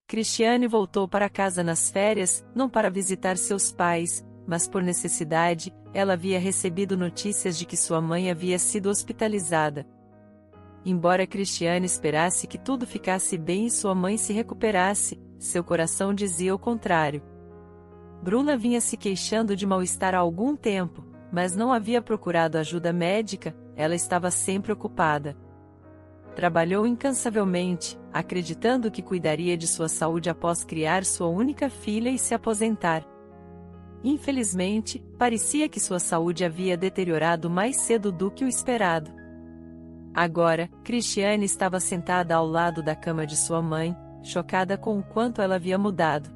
Cristiane voltou para casa nas férias, não para visitar seus pais, mas por necessidade. Ela havia recebido notícias de que sua mãe havia sido hospitalizada. Embora Cristiane esperasse que tudo ficasse bem e sua mãe se recuperasse, seu coração dizia o contrário. Bruna vinha se queixando de mal-estar há algum tempo, mas não havia procurado ajuda médica. Ela estava sempre ocupada. Trabalhou incansavelmente, acreditando que cuidaria de sua saúde após criar sua única filha e se aposentar. Infelizmente, parecia que sua saúde havia deteriorado mais cedo do que o esperado. Agora, Cristiane estava sentada ao lado da cama de sua mãe, chocada com o quanto ela havia mudado.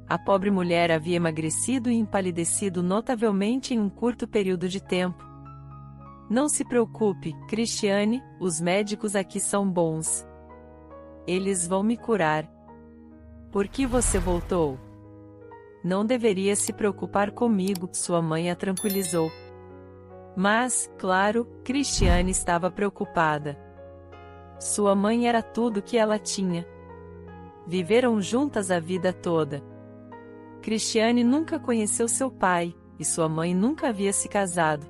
A pobre mulher havia emagrecido e empalidecido notavelmente em um curto período de tempo. Não se preocupe, Cristiane, os médicos aqui são bons. Eles vão me curar. Por que você voltou? Não deveria se preocupar comigo, sua mãe a tranquilizou. Mas, claro, Cristiane estava preocupada. Sua mãe era tudo que ela tinha. Viveram juntas a vida toda. Cristiane nunca conheceu seu pai, e sua mãe nunca havia se casado.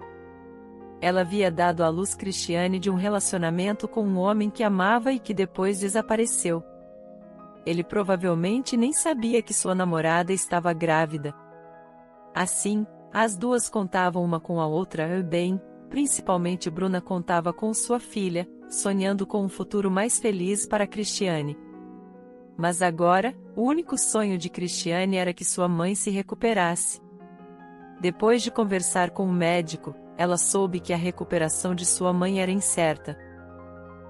Ela havia dado à luz Cristiane de um relacionamento com um homem que amava e que depois desapareceu. Ele provavelmente nem sabia que sua namorada estava grávida. Assim, as duas contavam uma com a outra bem, principalmente Bruna contava com sua filha, sonhando com um futuro mais feliz para Cristiane. Mas agora, o único sonho de Cristiane era que sua mãe se recuperasse. Depois de conversar com o médico, ela soube que a recuperação de sua mãe era incerta.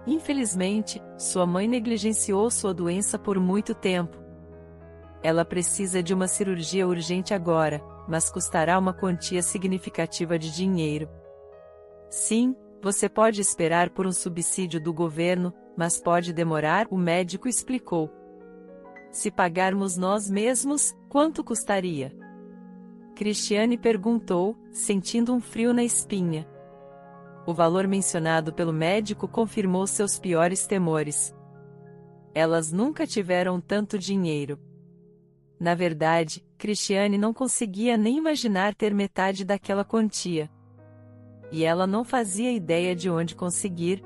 Infelizmente, sua mãe negligenciou sua doença por muito tempo. Ela precisa de uma cirurgia urgente agora, mas custará uma quantia significativa de dinheiro. Sim, você pode esperar por um subsídio do governo, mas pode demorar, o médico explicou. Se pagarmos nós mesmos, quanto custaria? Cristiane perguntou, sentindo um frio na espinha. O valor mencionado pelo médico confirmou seus piores temores. Elas nunca tiveram tanto dinheiro. Na verdade, Cristiane não conseguia nem imaginar ter metade daquela quantia. E ela não fazia ideia de onde conseguir.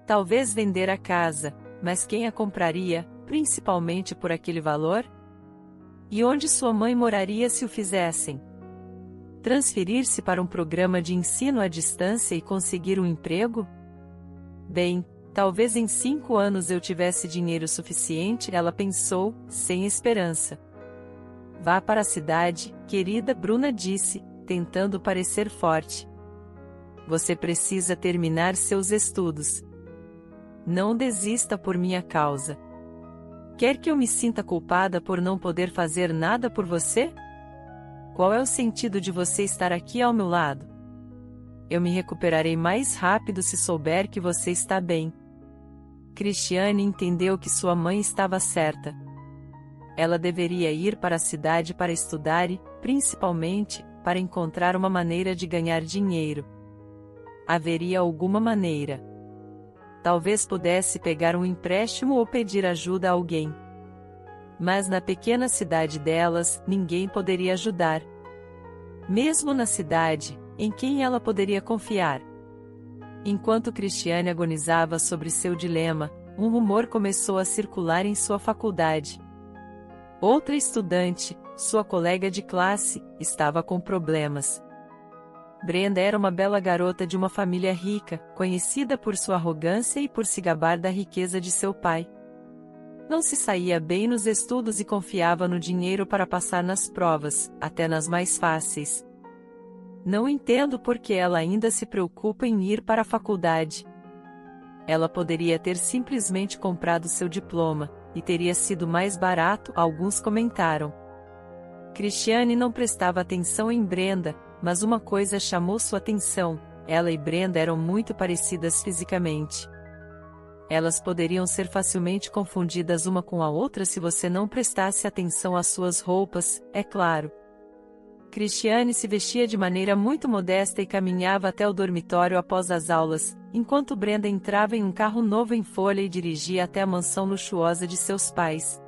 Talvez vender a casa, mas quem a compraria, principalmente por aquele valor? E onde sua mãe moraria se o fizessem? Transferir-se para um programa de ensino à distância e conseguir um emprego? Bem, talvez em 5 anos eu tivesse dinheiro suficiente, ela pensou, sem esperança. Vá para a cidade, querida, Bruna disse, tentando parecer forte. Você precisa terminar seus estudos. Não desista por minha causa. Quer que eu me sinta culpada por não poder fazer nada por você? Qual é o sentido de você estar aqui ao meu lado? Eu me recuperarei mais rápido se souber que você está bem. Cristiane entendeu que sua mãe estava certa. Ela deveria ir para a cidade para estudar e, principalmente, para encontrar uma maneira de ganhar dinheiro. Haveria alguma maneira. Talvez pudesse pegar um empréstimo ou pedir ajuda a alguém. Mas na pequena cidade delas, ninguém poderia ajudar. Mesmo na cidade, em quem ela poderia confiar? Enquanto Cristiane agonizava sobre seu dilema, um rumor começou a circular em sua faculdade. Outra estudante, sua colega de classe, estava com problemas. Brenda era uma bela garota de uma família rica, conhecida por sua arrogância e por se gabar da riqueza de seu pai. Não se saía bem nos estudos e confiava no dinheiro para passar nas provas, até nas mais fáceis. Não entendo por que ela ainda se preocupa em ir para a faculdade. Ela poderia ter simplesmente comprado seu diploma, e teria sido mais barato, alguns comentaram. Cristiane não prestava atenção em Brenda, mas uma coisa chamou sua atenção: ela e Brenda eram muito parecidas fisicamente. Elas poderiam ser facilmente confundidas uma com a outra se você não prestasse atenção às suas roupas, é claro. Cristiane se vestia de maneira muito modesta e caminhava até o dormitório após as aulas, enquanto Brenda entrava em um carro novo em folha e dirigia até a mansão luxuosa de seus pais.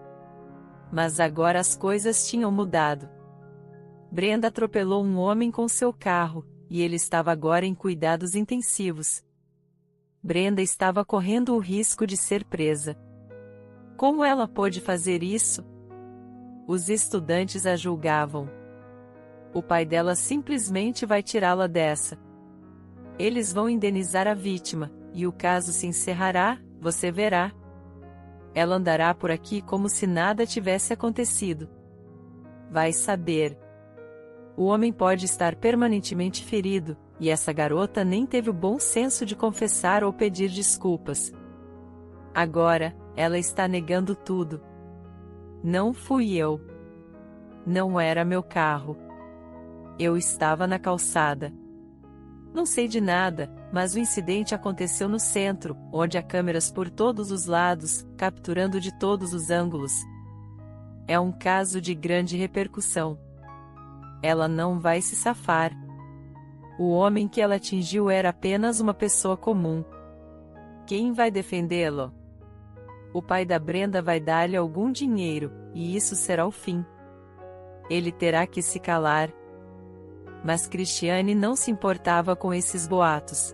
Mas agora as coisas tinham mudado. Brenda atropelou um homem com seu carro, e ele estava agora em cuidados intensivos. Brenda estava correndo o risco de ser presa. Como ela pôde fazer isso? Os estudantes a julgavam. O pai dela simplesmente vai tirá-la dessa. Eles vão indenizar a vítima, e o caso se encerrará, você verá. Ela andará por aqui como se nada tivesse acontecido. Vai saber. O homem pode estar permanentemente ferido, e essa garota nem teve o bom senso de confessar ou pedir desculpas. Agora, ela está negando tudo. Não fui eu. Não era meu carro. Eu estava na calçada. Não sei de nada, mas o incidente aconteceu no centro, onde há câmeras por todos os lados, capturando de todos os ângulos. É um caso de grande repercussão. Ela não vai se safar. O homem que ela atingiu era apenas uma pessoa comum. Quem vai defendê-lo? O pai da Brenda vai dar-lhe algum dinheiro, e isso será o fim. Ele terá que se calar. Mas Cristiane não se importava com esses boatos.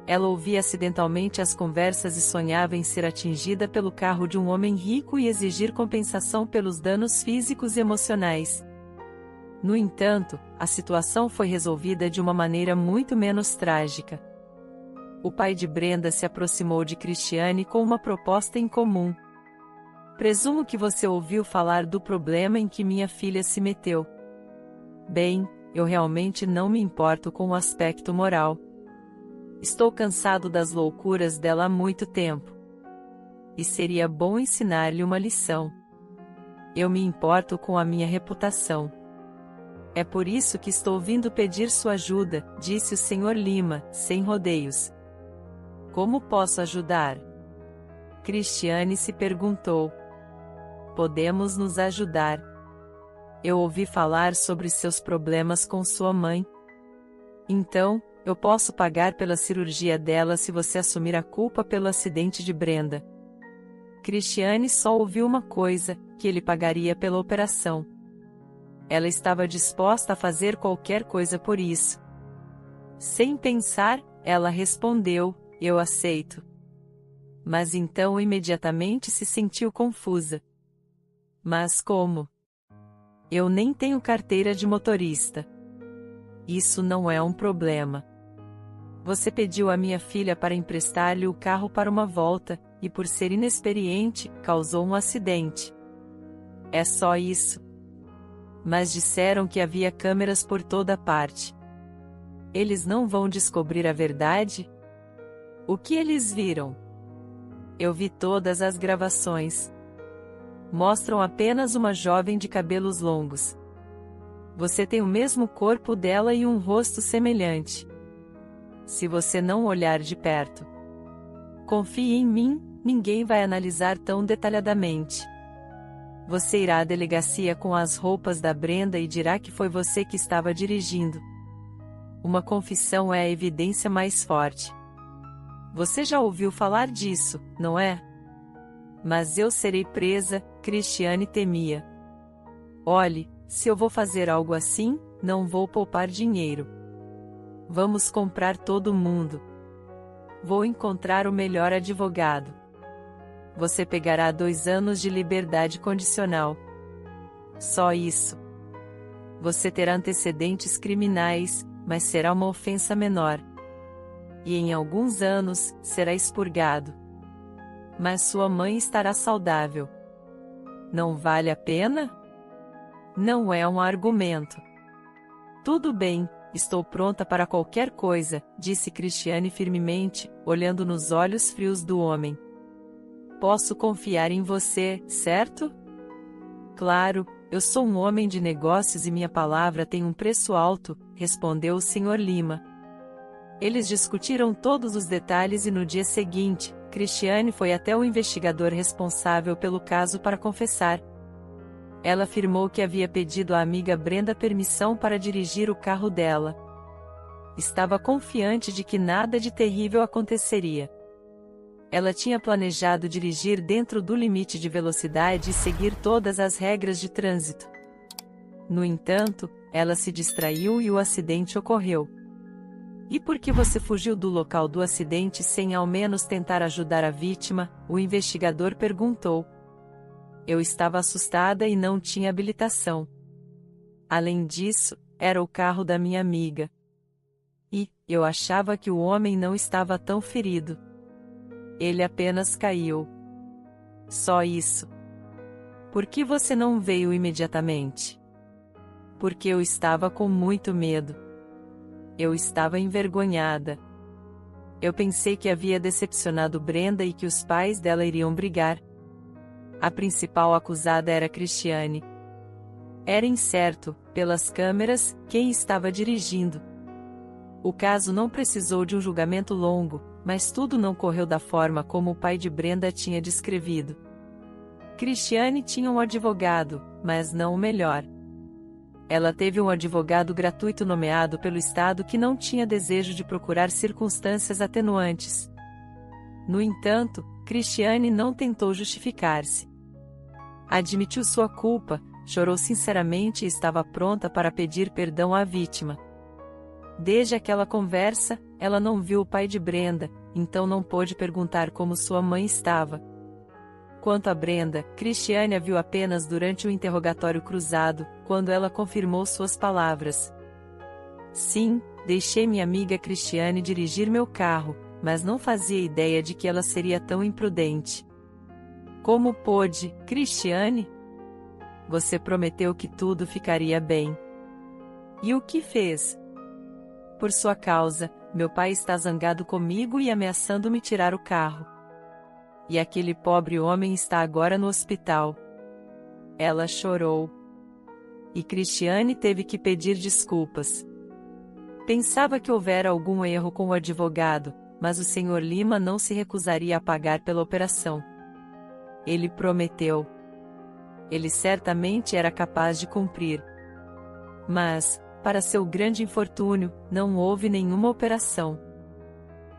Ela ouvia acidentalmente as conversas e sonhava em ser atingida pelo carro de um homem rico e exigir compensação pelos danos físicos e emocionais. No entanto, a situação foi resolvida de uma maneira muito menos trágica. O pai de Brenda se aproximou de Cristiane com uma proposta em comum. Presumo que você ouviu falar do problema em que minha filha se meteu. Bem, eu realmente não me importo com o aspecto moral. Estou cansado das loucuras dela há muito tempo. E seria bom ensinar-lhe uma lição. Eu me importo com a minha reputação. É por isso que estou vindo pedir sua ajuda, disse o Sr. Lima, sem rodeios. Como posso ajudar? Cristiane se perguntou. Podemos nos ajudar. Eu ouvi falar sobre seus problemas com sua mãe. Então, eu posso pagar pela cirurgia dela se você assumir a culpa pelo acidente de Brenda. Cristiane só ouviu uma coisa, que ele pagaria pela operação. Ela estava disposta a fazer qualquer coisa por isso. Sem pensar, ela respondeu, eu aceito. Mas então imediatamente se sentiu confusa. Mas como? Eu nem tenho carteira de motorista. Isso não é um problema. Você pediu à minha filha para emprestar-lhe o carro para uma volta, e por ser inexperiente, causou um acidente. É só isso. Mas disseram que havia câmeras por toda parte. Eles não vão descobrir a verdade? O que eles viram? Eu vi todas as gravações. Mostram apenas uma jovem de cabelos longos. Você tem o mesmo corpo dela e um rosto semelhante. Se você não olhar de perto. Confie em mim, ninguém vai analisar tão detalhadamente. Você irá à delegacia com as roupas da Brenda e dirá que foi você que estava dirigindo. Uma confissão é a evidência mais forte. Você já ouviu falar disso, não é? Mas eu serei presa, Cristiane temia. Olhe, se eu vou fazer algo assim, não vou poupar dinheiro. Vamos comprar todo mundo. Vou encontrar o melhor advogado. Você pegará 2 anos de liberdade condicional. Só isso. Você terá antecedentes criminais, mas será uma ofensa menor. E em alguns anos, será expurgado. Mas sua mãe estará saudável. Não vale a pena? Não é um argumento. Tudo bem, estou pronta para qualquer coisa, disse Cristiane firmemente, olhando nos olhos frios do homem. Posso confiar em você, certo? Claro, eu sou um homem de negócios e minha palavra tem um preço alto, respondeu o Sr. Lima. Eles discutiram todos os detalhes e no dia seguinte, Cristiane foi até o investigador responsável pelo caso para confessar. Ela afirmou que havia pedido à amiga Brenda permissão para dirigir o carro dela. estava confiante de que nada de terrível aconteceria. Ela tinha planejado dirigir dentro do limite de velocidade e seguir todas as regras de trânsito. No entanto, ela se distraiu e o acidente ocorreu. E por que você fugiu do local do acidente sem ao menos tentar ajudar a vítima? O investigador perguntou. Eu estava assustada e não tinha habilitação. Além disso, era o carro da minha amiga. E eu achava que o homem não estava tão ferido. Ele apenas caiu. Só isso. Por que você não veio imediatamente? Porque eu estava com muito medo. Eu estava envergonhada. Eu pensei que havia decepcionado Brenda e que os pais dela iriam brigar. A principal acusada era Christiane. Era incerto, pelas câmeras, quem estava dirigindo. O caso não precisou de um julgamento longo, mas tudo não correu da forma como o pai de Brenda tinha descrevido. Christiane tinha um advogado, mas não o melhor. Ela teve um advogado gratuito nomeado pelo Estado que não tinha desejo de procurar circunstâncias atenuantes. No entanto, Christiane não tentou justificar-se. Admitiu sua culpa, chorou sinceramente e estava pronta para pedir perdão à vítima. Desde aquela conversa, ela não viu o pai de Brenda, então não pôde perguntar como sua mãe estava. Quanto a Brenda, Christiane a viu apenas durante o interrogatório cruzado, quando ela confirmou suas palavras. Sim, deixei minha amiga Christiane dirigir meu carro, mas não fazia ideia de que ela seria tão imprudente. Como pôde, Christiane? Você prometeu que tudo ficaria bem. E o que fez? Por sua causa, meu pai está zangado comigo e ameaçando me tirar o carro. E aquele pobre homem está agora no hospital. Ela chorou. E Christiane teve que pedir desculpas. Pensava que houvera algum erro com o advogado, mas o Sr. Lima não se recusaria a pagar pela operação. Ele prometeu. Ele certamente era capaz de cumprir. Mas, para seu grande infortúnio, não houve nenhuma operação.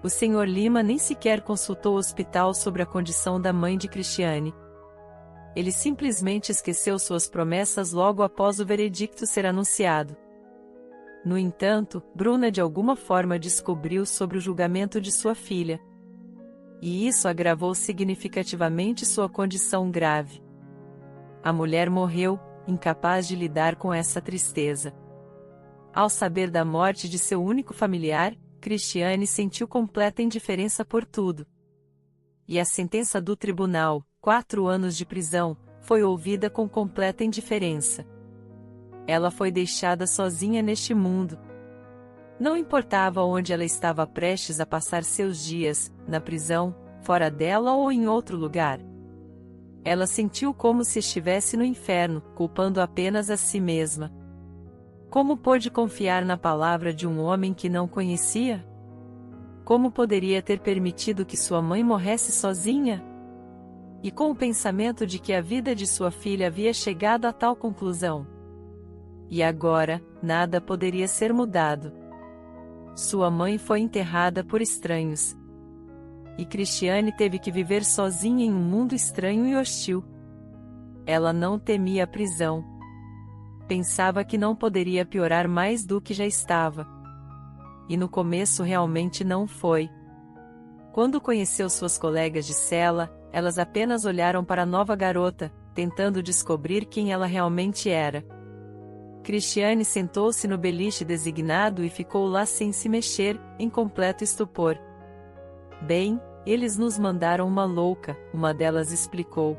O Sr. Lima nem sequer consultou o hospital sobre a condição da mãe de Christiane. Ele simplesmente esqueceu suas promessas logo após o veredicto ser anunciado. No entanto, Bruna de alguma forma descobriu sobre o julgamento de sua filha. E isso agravou significativamente sua condição grave. A mulher morreu, incapaz de lidar com essa tristeza. Ao saber da morte de seu único familiar, Christiane sentiu completa indiferença por tudo. E a sentença do tribunal, 4 anos de prisão, foi ouvida com completa indiferença. Ela foi deixada sozinha neste mundo. Não importava onde ela estava prestes a passar seus dias, na prisão, fora dela ou em outro lugar. Ela sentiu como se estivesse no inferno, culpando apenas a si mesma. Como pôde confiar na palavra de um homem que não conhecia? Como poderia ter permitido que sua mãe morresse sozinha? E com o pensamento de que a vida de sua filha havia chegado a tal conclusão. E agora, nada poderia ser mudado. Sua mãe foi enterrada por estranhos. E Christiane teve que viver sozinha em um mundo estranho e hostil. Ela não temia a prisão. Pensava que não poderia piorar mais do que já estava. E no começo realmente não foi. Quando conheceu suas colegas de cela, elas apenas olharam para a nova garota, tentando descobrir quem ela realmente era. Christiane sentou-se no beliche designado e ficou lá sem se mexer, em completo estupor. Bem, eles nos mandaram uma louca, uma delas explicou.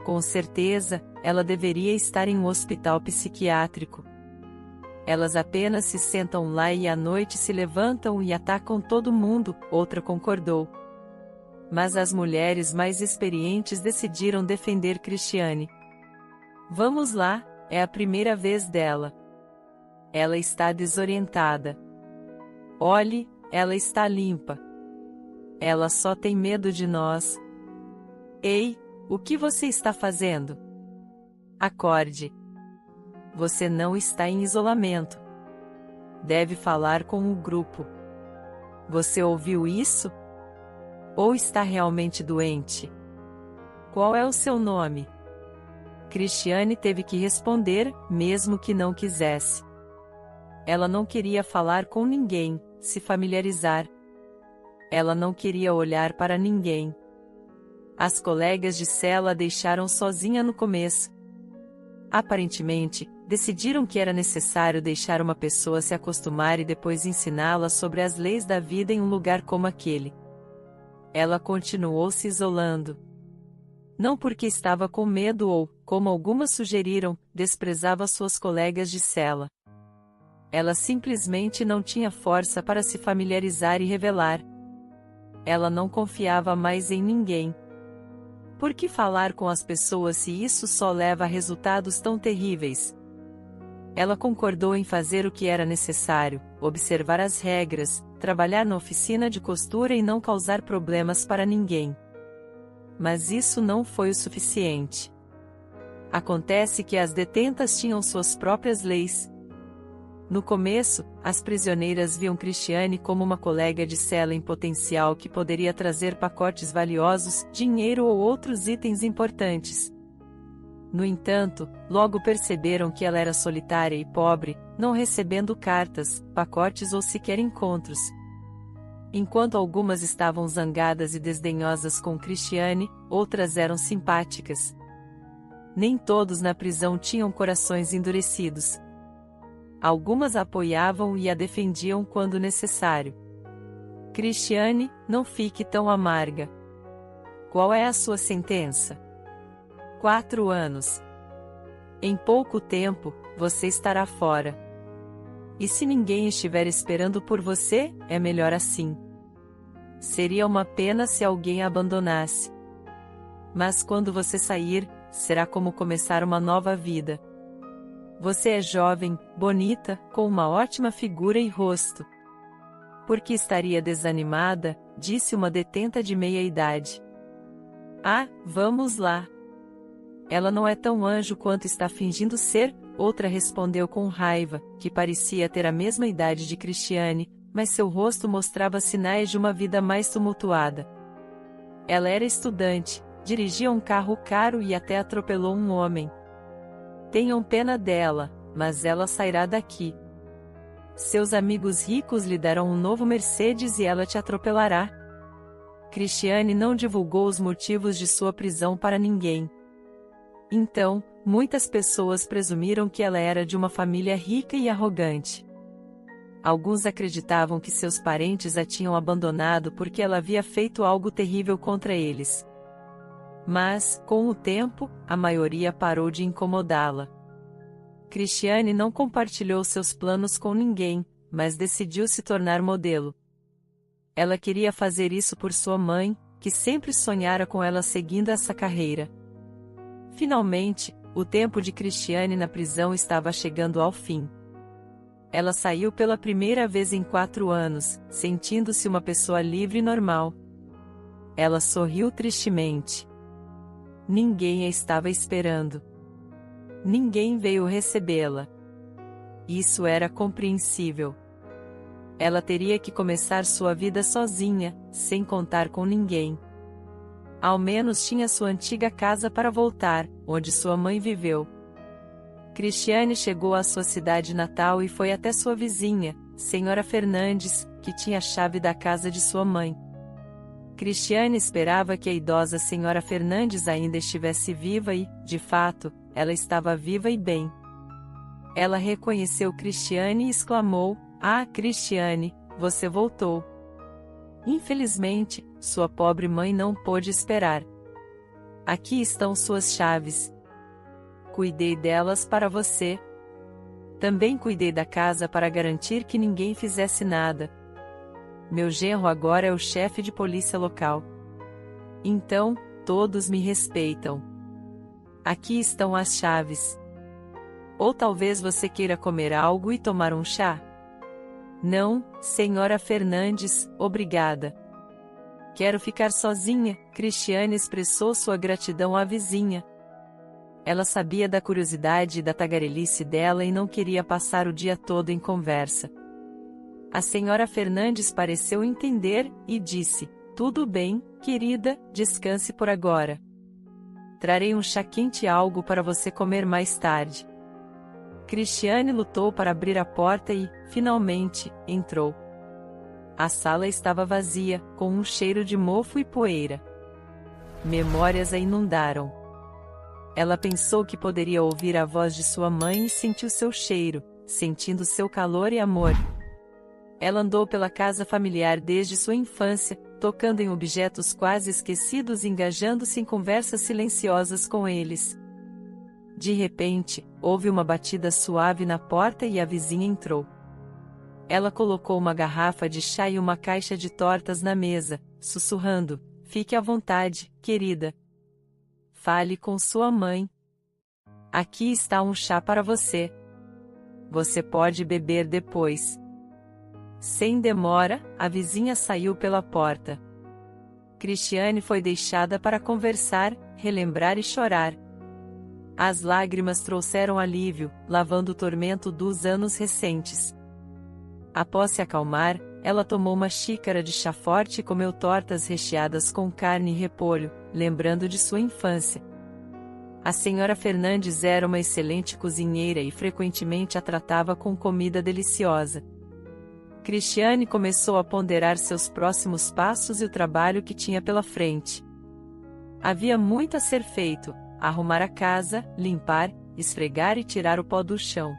Com certeza, ela deveria estar em um hospital psiquiátrico. Elas apenas se sentam lá e à noite se levantam e atacam todo mundo, outra concordou. Mas as mulheres mais experientes decidiram defender Christiane. Vamos lá, é a primeira vez dela. Ela está desorientada. Olhe, ela está limpa. Ela só tem medo de nós. Ei, o que você está fazendo? Acorde. Você não está em isolamento. deve falar com o grupo. Você ouviu isso? Ou está realmente doente? Qual é o seu nome? Cristiane teve que responder, mesmo que não quisesse. Ela não queria falar com ninguém, se familiarizar. Ela não queria olhar para ninguém. As colegas de cela a deixaram sozinha no começo. Aparentemente, decidiram que era necessário deixar uma pessoa se acostumar e depois ensiná-la sobre as leis da vida em um lugar como aquele. Ela continuou se isolando. Não porque estava com medo ou, como algumas sugeriram, desprezava suas colegas de cela. Ela simplesmente não tinha força para se familiarizar e revelar. Ela não confiava mais em ninguém. Por que falar com as pessoas se isso só leva a resultados tão terríveis? Ela concordou em fazer o que era necessário, observar as regras, trabalhar na oficina de costura e não causar problemas para ninguém. Mas isso não foi o suficiente. Acontece que as detentas tinham suas próprias leis. No começo, as prisioneiras viam Cristiane como uma colega de cela em potencial que poderia trazer pacotes valiosos, dinheiro ou outros itens importantes. No entanto, logo perceberam que ela era solitária e pobre, não recebendo cartas, pacotes ou sequer encontros. Enquanto algumas estavam zangadas e desdenhosas com Cristiane, outras eram simpáticas. Nem todos na prisão tinham corações endurecidos. Algumas a apoiavam e a defendiam quando necessário. Cristiane, não fique tão amarga. Qual é a sua sentença? 4 anos. Em pouco tempo, você estará fora. E se ninguém estiver esperando por você, é melhor assim. Seria uma pena se alguém a abandonasse. Mas quando você sair, será como começar uma nova vida. Você é jovem, bonita, com uma ótima figura e rosto. Por que estaria desanimada? Disse uma detenta de meia-idade. Ah, vamos lá. Ela não é tão anjo quanto está fingindo ser, outra respondeu com raiva, que parecia ter a mesma idade de Cristiane, mas seu rosto mostrava sinais de uma vida mais tumultuada. Ela era estudante, dirigia um carro caro e até atropelou um homem. Tenham pena dela, mas ela sairá daqui. Seus amigos ricos lhe darão um novo Mercedes e ela te atropelará. Cristiane não divulgou os motivos de sua prisão para ninguém. Então, muitas pessoas presumiram que ela era de uma família rica e arrogante. Alguns acreditavam que seus parentes a tinham abandonado porque ela havia feito algo terrível contra eles. Mas, com o tempo, a maioria parou de incomodá-la. Cristiane não compartilhou seus planos com ninguém, mas decidiu se tornar modelo. Ela queria fazer isso por sua mãe, que sempre sonhara com ela seguindo essa carreira. Finalmente, o tempo de Cristiane na prisão estava chegando ao fim. Ela saiu pela primeira vez em 4 anos, sentindo-se uma pessoa livre e normal. Ela sorriu tristemente. Ninguém a estava esperando. Ninguém veio recebê-la. Isso era compreensível. Ela teria que começar sua vida sozinha, sem contar com ninguém. Ao menos tinha sua antiga casa para voltar, onde sua mãe viveu. Cristiane chegou à sua cidade natal e foi até sua vizinha, Senhora Fernandes, que tinha a chave da casa de sua mãe. Cristiane esperava que a idosa Senhora Fernandes ainda estivesse viva e, de fato, ela estava viva e bem. Ela reconheceu Cristiane e exclamou: "Ah, Cristiane, você voltou." Infelizmente, sua pobre mãe não pôde esperar. Aqui estão suas chaves. Cuidei delas para você. Também cuidei da casa para garantir que ninguém fizesse nada. Meu genro agora é o chefe de polícia local. Então, todos me respeitam. Aqui estão as chaves. Ou talvez você queira comer algo e tomar um chá? Não, Senhora Fernandes, obrigada. Quero ficar sozinha. Cristiane expressou sua gratidão à vizinha. Ela sabia da curiosidade e da tagarelice dela e não queria passar o dia todo em conversa. A senhora Fernandes pareceu entender, e disse: "Tudo bem, querida, descanse por agora. Trarei um chá quente e algo para você comer mais tarde." Cristiane lutou para abrir a porta e, finalmente, entrou. A sala estava vazia, com um cheiro de mofo e poeira. Memórias a inundaram. Ela pensou que poderia ouvir a voz de sua mãe e sentiu seu cheiro, sentindo seu calor e amor. Ela andou pela casa familiar desde sua infância, tocando em objetos quase esquecidos e engajando-se em conversas silenciosas com eles. De repente, houve uma batida suave na porta e a vizinha entrou. Ela colocou uma garrafa de chá e uma caixa de tortas na mesa, sussurrando: "Fique à vontade, querida. Fale com sua mãe. Aqui está um chá para você. Você pode beber depois." Sem demora, a vizinha saiu pela porta. Cristiane foi deixada para conversar, relembrar e chorar. As lágrimas trouxeram alívio, lavando o tormento dos anos recentes. Após se acalmar, ela tomou uma xícara de chá forte e comeu tortas recheadas com carne e repolho, lembrando de sua infância. A senhora Fernandes era uma excelente cozinheira e frequentemente a tratava com comida deliciosa. Cristiane começou a ponderar seus próximos passos e o trabalho que tinha pela frente. Havia muito a ser feito: arrumar a casa, limpar, esfregar e tirar o pó do chão.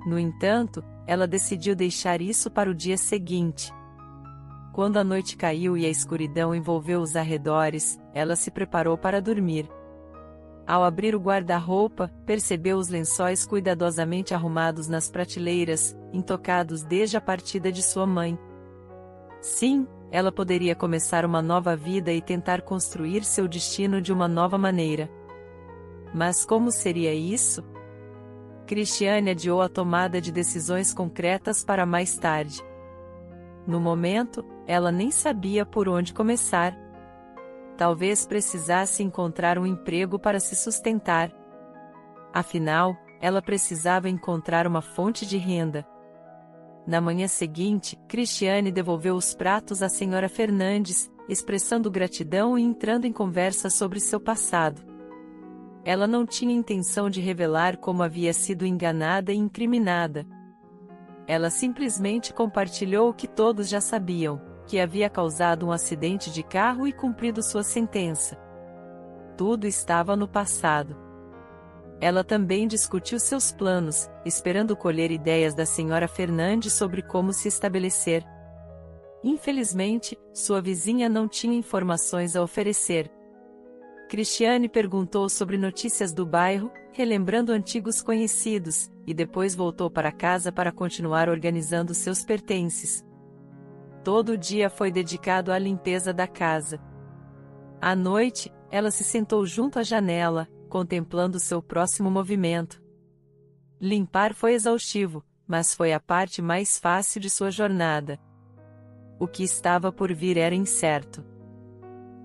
No entanto, ela decidiu deixar isso para o dia seguinte. Quando a noite caiu e a escuridão envolveu os arredores, ela se preparou para dormir. Ao abrir o guarda-roupa, percebeu os lençóis cuidadosamente arrumados nas prateleiras, intocados desde a partida de sua mãe. Sim, ela poderia começar uma nova vida e tentar construir seu destino de uma nova maneira. Mas como seria isso? Cristiane adiou a tomada de decisões concretas para mais tarde. No momento, ela nem sabia por onde começar. Talvez precisasse encontrar um emprego para se sustentar. Afinal, ela precisava encontrar uma fonte de renda. Na manhã seguinte, Cristiane devolveu os pratos à senhora Fernandes, expressando gratidão e entrando em conversa sobre seu passado. Ela não tinha intenção de revelar como havia sido enganada e incriminada. Ela simplesmente compartilhou o que todos já sabiam: que havia causado um acidente de carro e cumprido sua sentença. Tudo estava no passado. Ela também discutiu seus planos, esperando colher ideias da senhora Fernandes sobre como se estabelecer. Infelizmente, sua vizinha não tinha informações a oferecer. Cristiane perguntou sobre notícias do bairro, relembrando antigos conhecidos, e depois voltou para casa para continuar organizando seus pertences. Todo o dia foi dedicado à limpeza da casa. À noite, ela se sentou junto à janela, contemplando seu próximo movimento. Limpar foi exaustivo, mas foi a parte mais fácil de sua jornada. O que estava por vir era incerto.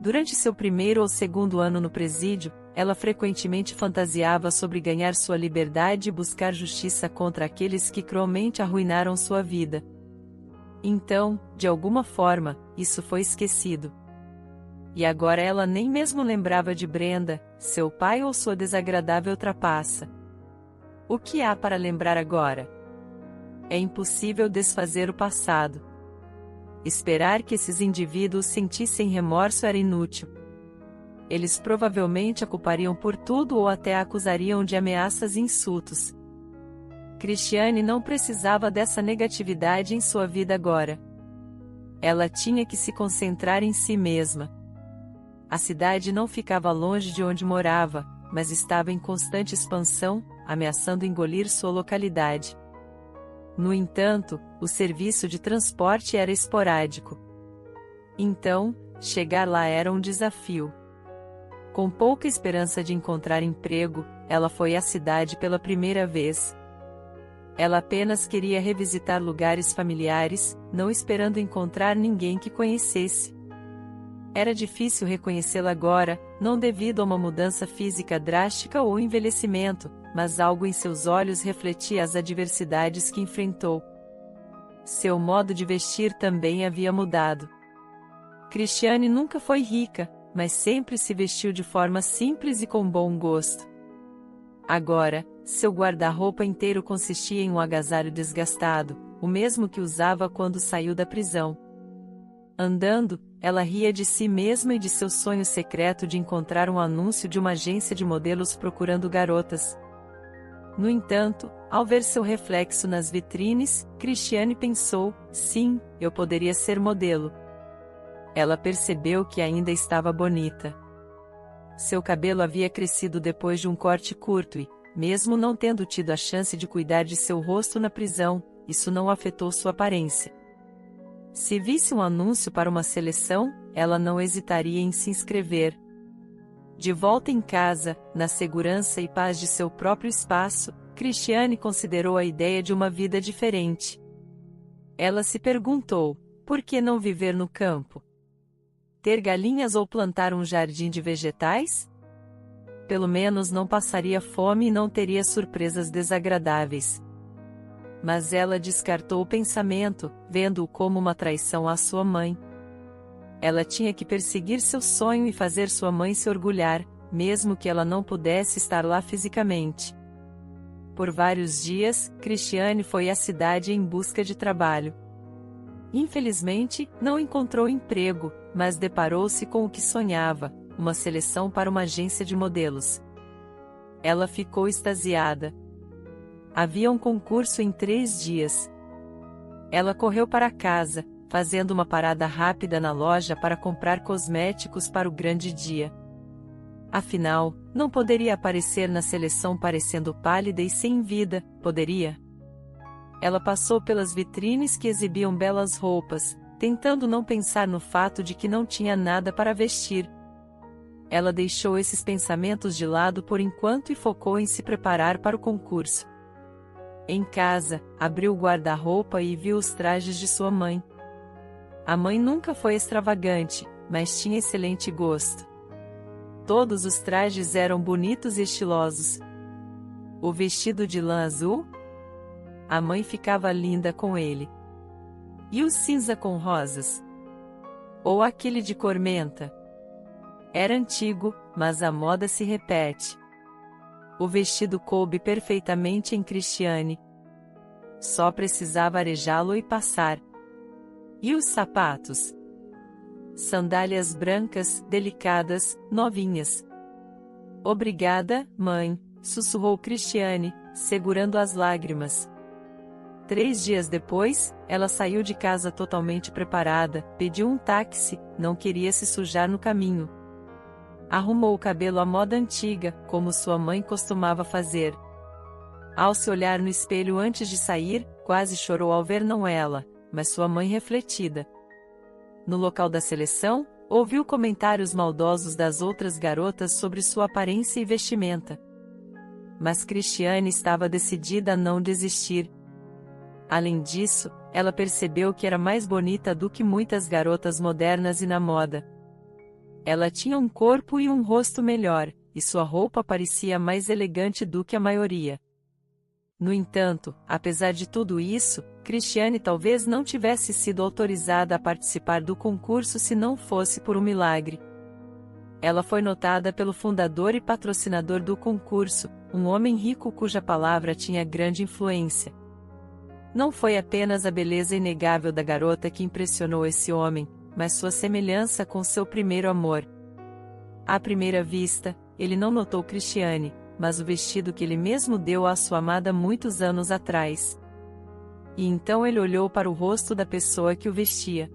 Durante seu primeiro ou segundo ano no presídio, ela frequentemente fantasiava sobre ganhar sua liberdade e buscar justiça contra aqueles que cruelmente arruinaram sua vida. Então, de alguma forma, isso foi esquecido. E agora ela nem mesmo lembrava de Brenda, seu pai ou sua desagradável trapaça. O que há para lembrar agora? É impossível desfazer o passado. Esperar que esses indivíduos sentissem remorso era inútil. Eles provavelmente a culpariam por tudo ou até a acusariam de ameaças e insultos. Cristiane não precisava dessa negatividade em sua vida agora. Ela tinha que se concentrar em si mesma. A cidade não ficava longe de onde morava, mas estava em constante expansão, ameaçando engolir sua localidade. No entanto, o serviço de transporte era esporádico. Então, chegar lá era um desafio. Com pouca esperança de encontrar emprego, ela foi à cidade pela primeira vez. Ela apenas queria revisitar lugares familiares, não esperando encontrar ninguém que conhecesse. Era difícil reconhecê-la agora, não devido a uma mudança física drástica ou envelhecimento, mas algo em seus olhos refletia as adversidades que enfrentou. Seu modo de vestir também havia mudado. Cristiane nunca foi rica, mas sempre se vestiu de forma simples e com bom gosto. Agora, seu guarda-roupa inteiro consistia em um agasalho desgastado, o mesmo que usava quando saiu da prisão. Andando, ela ria de si mesma e de seu sonho secreto de encontrar um anúncio de uma agência de modelos procurando garotas. No entanto, ao ver seu reflexo nas vitrines, Cristiane pensou: sim, eu poderia ser modelo. Ela percebeu que ainda estava bonita. Seu cabelo havia crescido depois de um corte curto e, mesmo não tendo tido a chance de cuidar de seu rosto na prisão, isso não afetou sua aparência. Se visse um anúncio para uma seleção, ela não hesitaria em se inscrever. De volta em casa, na segurança e paz de seu próprio espaço, Cristiane considerou a ideia de uma vida diferente. Ela se perguntou: por que não viver no campo? Ter galinhas ou plantar um jardim de vegetais? Pelo menos não passaria fome e não teria surpresas desagradáveis. Mas ela descartou o pensamento, vendo-o como uma traição à sua mãe. Ela tinha que perseguir seu sonho e fazer sua mãe se orgulhar, mesmo que ela não pudesse estar lá fisicamente. Por vários dias, Cristiane foi à cidade em busca de trabalho. Infelizmente, não encontrou emprego, mas deparou-se com o que sonhava: uma seleção para uma agência de modelos. Ela ficou extasiada. Havia um concurso em 3 dias. Ela correu para casa, fazendo uma parada rápida na loja para comprar cosméticos para o grande dia. Afinal, não poderia aparecer na seleção parecendo pálida e sem vida, poderia? Ela passou pelas vitrines que exibiam belas roupas, tentando não pensar no fato de que não tinha nada para vestir. Ela deixou esses pensamentos de lado por enquanto e focou em se preparar para o concurso. Em casa, abriu o guarda-roupa e viu os trajes de sua mãe. A mãe nunca foi extravagante, mas tinha excelente gosto. Todos os trajes eram bonitos e estilosos. O vestido de lã azul? A mãe ficava linda com ele. E o cinza com rosas? Ou aquele de cor menta? Era antigo, mas a moda se repete. O vestido coube perfeitamente em Cristiane. Só precisava arejá-lo e passar. E os sapatos? Sandálias brancas, delicadas, novinhas. Obrigada, mãe, sussurrou Cristiane, segurando as lágrimas. 3 dias depois, ela saiu de casa totalmente preparada, pediu um táxi, não queria se sujar no caminho. Arrumou o cabelo à moda antiga, como sua mãe costumava fazer. Ao se olhar no espelho antes de sair, quase chorou ao ver não ela, mas sua mãe refletida. No local da seleção, ouviu comentários maldosos das outras garotas sobre sua aparência e vestimenta. Mas Cristiane estava decidida a não desistir. Além disso, ela percebeu que era mais bonita do que muitas garotas modernas e na moda. Ela tinha um corpo e um rosto melhor, e sua roupa parecia mais elegante do que a maioria. No entanto, apesar de tudo isso, Cristiane talvez não tivesse sido autorizada a participar do concurso se não fosse por um milagre. Ela foi notada pelo fundador e patrocinador do concurso, um homem rico cuja palavra tinha grande influência. Não foi apenas a beleza inegável da garota que impressionou esse homem, mas sua semelhança com seu primeiro amor. À primeira vista, ele não notou Cristiane, mas o vestido que ele mesmo deu à sua amada muitos anos atrás. E então ele olhou para o rosto da pessoa que o vestia.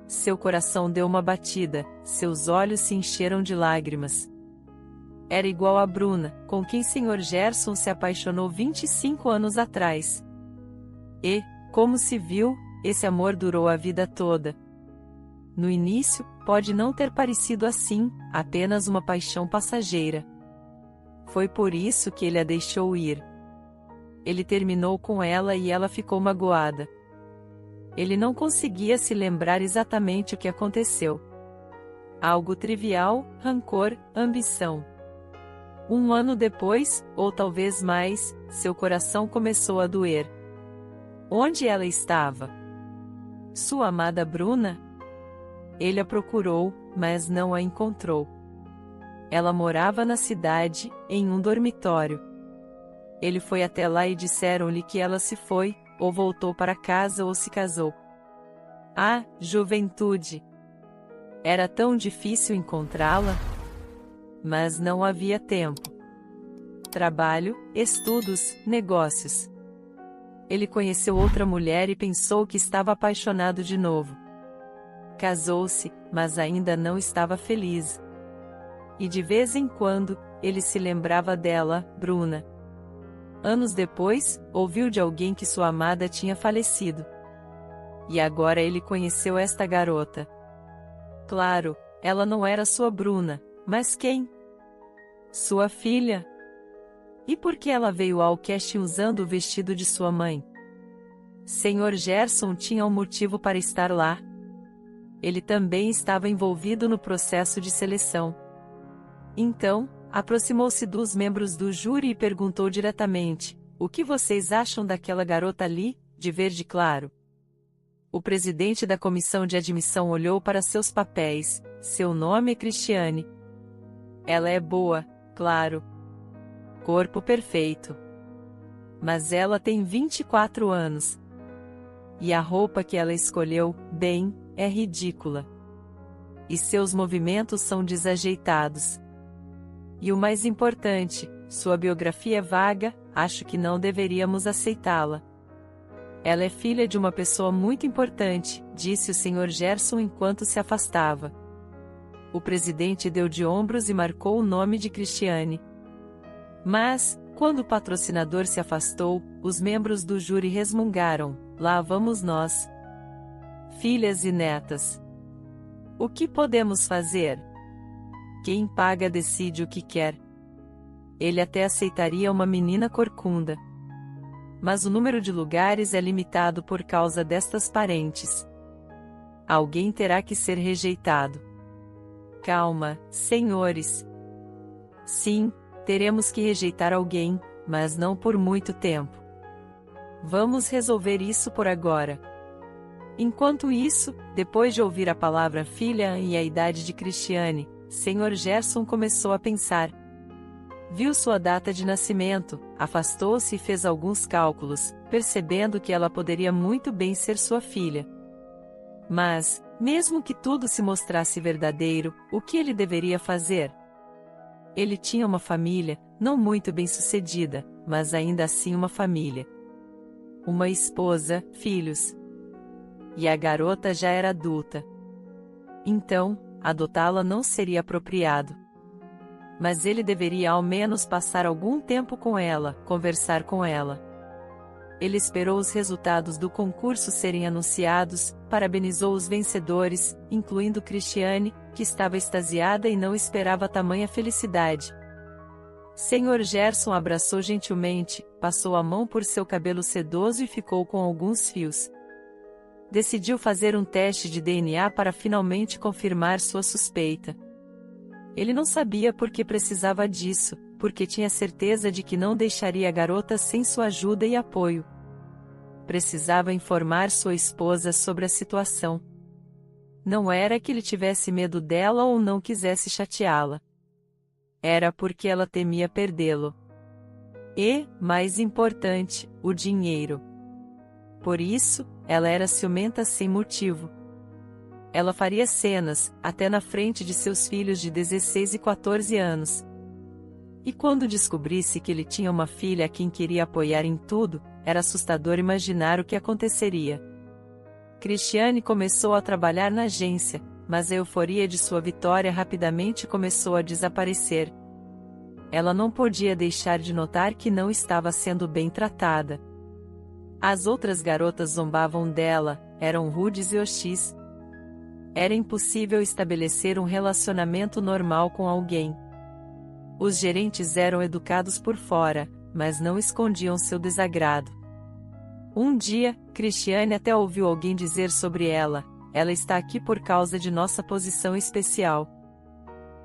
Seu coração deu uma batida, seus olhos se encheram de lágrimas. Era igual a Bruna, com quem Sr. Gerson se apaixonou 25 anos atrás. E, como se viu, esse amor durou a vida toda. No início, pode não ter parecido assim, apenas uma paixão passageira. Foi por isso que ele a deixou ir. Ele terminou com ela e ela ficou magoada. Ele não conseguia se lembrar exatamente o que aconteceu. Algo trivial, rancor, ambição. 1 ano depois, ou talvez mais, seu coração começou a doer. Onde ela estava? Sua amada Bruna? Ele a procurou, mas não a encontrou. Ela morava na cidade, em um dormitório. Ele foi até lá e disseram-lhe que ela se foi, ou voltou para casa ou se casou. Ah, juventude! Era tão difícil encontrá-la? Mas não havia tempo. Trabalho, estudos, negócios. Ele conheceu outra mulher e pensou que estava apaixonado de novo. Casou-se, mas ainda não estava feliz. E de vez em quando, ele se lembrava dela, Bruna. Anos depois, ouviu de alguém que sua amada tinha falecido. E agora ele conheceu esta garota. Claro, ela não era sua Bruna, mas quem? Sua filha. E por que ela veio ao casting usando o vestido de sua mãe? Sr. Gerson tinha um motivo para estar lá. Ele também estava envolvido no processo de seleção. Então, aproximou-se dos membros do júri e perguntou diretamente: o que vocês acham daquela garota ali, de verde claro? O presidente da comissão de admissão olhou para seus papéis. Seu nome é Cristiane. Ela é boa, claro. Corpo perfeito. Mas ela tem 24 anos. E a roupa que ela escolheu, bem, é ridícula. E seus movimentos são desajeitados. E o mais importante, sua biografia é vaga, acho que não deveríamos aceitá-la. Ela é filha de uma pessoa muito importante, disse o Sr. Gerson enquanto se afastava. O presidente deu de ombros e marcou o nome de Cristiane. Mas, quando o patrocinador se afastou, os membros do júri resmungaram: lá vamos nós. Filhas e netas. O que podemos fazer? Quem paga decide o que quer. Ele até aceitaria uma menina corcunda. Mas o número de lugares é limitado por causa destas parentes. Alguém terá que ser rejeitado. Calma, senhores. Sim, teremos que rejeitar alguém, mas não por muito tempo. Vamos resolver isso por agora. Enquanto isso, depois de ouvir a palavra filha e a idade de Cristiane, Sr. Gerson começou a pensar. Viu sua data de nascimento, afastou-se e fez alguns cálculos, percebendo que ela poderia muito bem ser sua filha. Mas, mesmo que tudo se mostrasse verdadeiro, o que ele deveria fazer? Ele tinha uma família, não muito bem-sucedida, mas ainda assim uma família. Uma esposa, filhos. E a garota já era adulta. Então, adotá-la não seria apropriado. Mas ele deveria ao menos passar algum tempo com ela, conversar com ela. Ele esperou os resultados do concurso serem anunciados, parabenizou os vencedores, incluindo Cristiane, que estava extasiada e não esperava tamanha felicidade. Sr. Gerson abraçou gentilmente, passou a mão por seu cabelo sedoso e ficou com alguns fios. Decidiu fazer um teste de DNA para finalmente confirmar sua suspeita. Ele não sabia por que precisava disso, porque tinha certeza de que não deixaria a garota sem sua ajuda e apoio. Precisava informar sua esposa sobre a situação. Não era que ele tivesse medo dela ou não quisesse chateá-la. Era porque ela temia perdê-lo. E, mais importante, o dinheiro. Por isso, ela era ciumenta sem motivo. Ela faria cenas, até na frente de seus filhos de 16 e 14 anos. E quando descobrisse que ele tinha uma filha a quem queria apoiar em tudo, era assustador imaginar o que aconteceria. Cristiane começou a trabalhar na agência, mas a euforia de sua vitória rapidamente começou a desaparecer. Ela não podia deixar de notar que não estava sendo bem tratada. As outras garotas zombavam dela, eram rudes e hostis. Era impossível estabelecer um relacionamento normal com alguém. Os gerentes eram educados por fora, mas não escondiam seu desagrado. Um dia, Cristiane até ouviu alguém dizer sobre ela: ela está aqui por causa de nossa posição especial.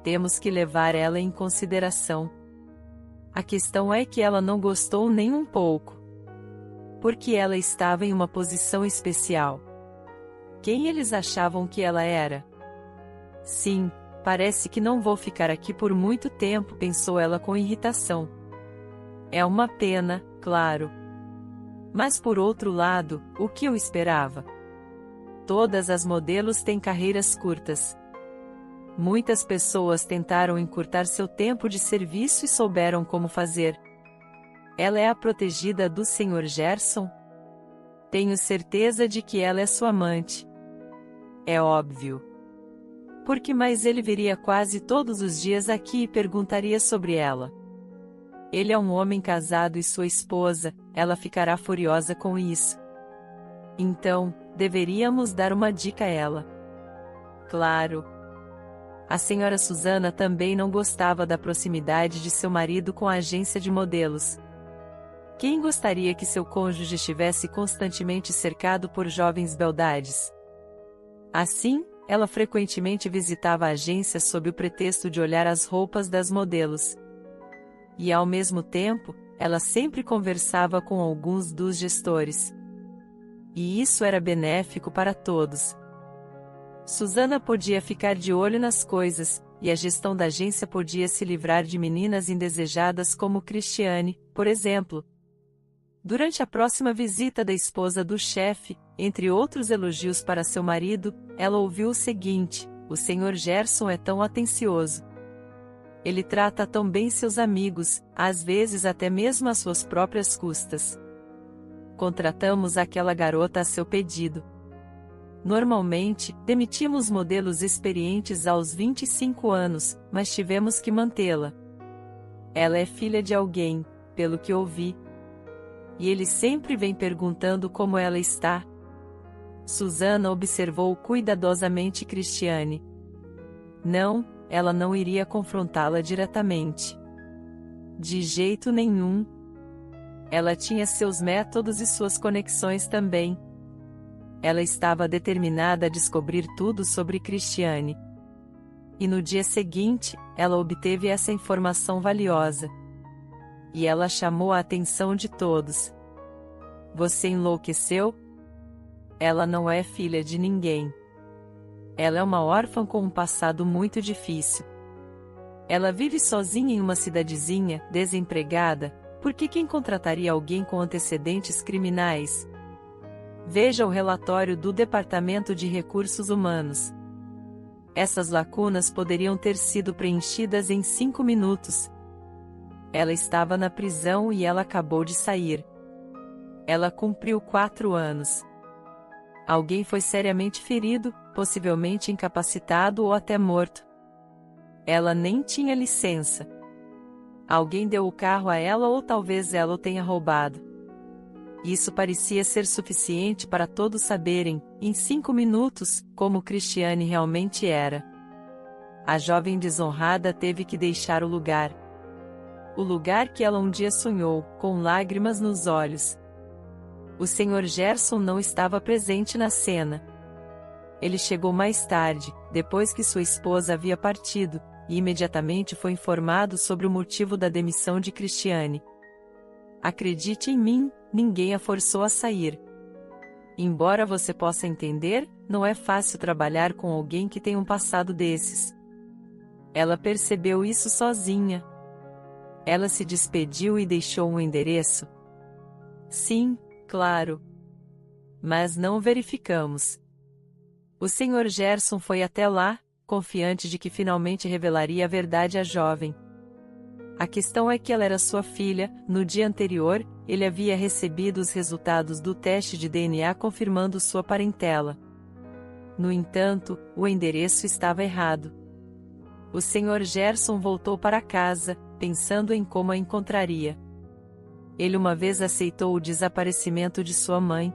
Temos que levar ela em consideração. A questão é que ela não gostou nem um pouco. porque ela estava em uma posição especial. Quem eles achavam que ela era? Sim, parece que não vou ficar aqui por muito tempo, pensou ela com irritação. É uma pena, claro. Mas por outro lado, o que eu esperava? Todas as modelos têm carreiras curtas. Muitas pessoas tentaram encurtar seu tempo de serviço e souberam como fazer. Ela é a protegida do Sr. Gerson? Tenho certeza de que ela é sua amante. É óbvio. Porque mais ele viria quase todos os dias aqui e perguntaria sobre ela. Ele é um homem casado e sua esposa, ela ficará furiosa com isso. Então, deveríamos dar uma dica a ela. Claro. A senhora Susana também não gostava da proximidade de seu marido com a agência de modelos. Quem gostaria que seu cônjuge estivesse constantemente cercado por jovens beldades? Assim, ela frequentemente visitava a agência sob o pretexto de olhar as roupas das modelos. E ao mesmo tempo, ela sempre conversava com alguns dos gestores. E isso era benéfico para todos. Susana podia ficar de olho nas coisas, e a gestão da agência podia se livrar de meninas indesejadas como Cristiane, por exemplo. Durante a próxima visita da esposa do chefe, entre outros elogios para seu marido, ela ouviu o seguinte: o Sr. Gerson é tão atencioso. Ele trata tão bem seus amigos, às vezes até mesmo às suas próprias custas. Contratamos aquela garota a seu pedido. Normalmente, demitimos modelos experientes aos 25 anos, mas tivemos que mantê-la. Ela é filha de alguém, pelo que ouvi. E ele sempre vem perguntando como ela está. Susana observou cuidadosamente Cristiane. Não, ela não iria confrontá-la diretamente. De jeito nenhum. Ela tinha seus métodos e suas conexões também. Ela estava determinada a descobrir tudo sobre Cristiane. E no dia seguinte, ela obteve essa informação valiosa. E ela chamou a atenção de todos. Você enlouqueceu? Ela não é filha de ninguém. Ela é uma órfã com um passado muito difícil. Ela vive sozinha em uma cidadezinha, desempregada, porque quem contrataria alguém com antecedentes criminais? Veja o relatório do Departamento de Recursos Humanos. Essas lacunas poderiam ter sido preenchidas em 5 minutos. Ela estava na prisão e ela acabou de sair. Ela cumpriu 4 anos. Alguém foi seriamente ferido, possivelmente incapacitado ou até morto. Ela nem tinha licença. Alguém deu o carro a ela ou talvez ela o tenha roubado. Isso parecia ser suficiente para todos saberem, em 5 minutos, como Cristiane realmente era. A jovem desonrada teve que deixar o lugar. O lugar que ela um dia sonhou, com lágrimas nos olhos. O Sr. Gerson não estava presente na cena. Ele chegou mais tarde, depois que sua esposa havia partido, e imediatamente foi informado sobre o motivo da demissão de Cristiane. Acredite em mim, ninguém a forçou a sair. Embora você possa entender, não é fácil trabalhar com alguém que tem um passado desses. Ela percebeu isso sozinha. Ela se despediu e deixou um endereço? Sim, claro. Mas não verificamos. O Sr. Gerson foi até lá, confiante de que finalmente revelaria a verdade à jovem. A questão é que ela era sua filha. No dia anterior, ele havia recebido os resultados do teste de DNA confirmando sua parentela. No entanto, o endereço estava errado. O Sr. Gerson voltou para casa, pensando em como a encontraria. Ele uma vez aceitou o desaparecimento de sua mãe.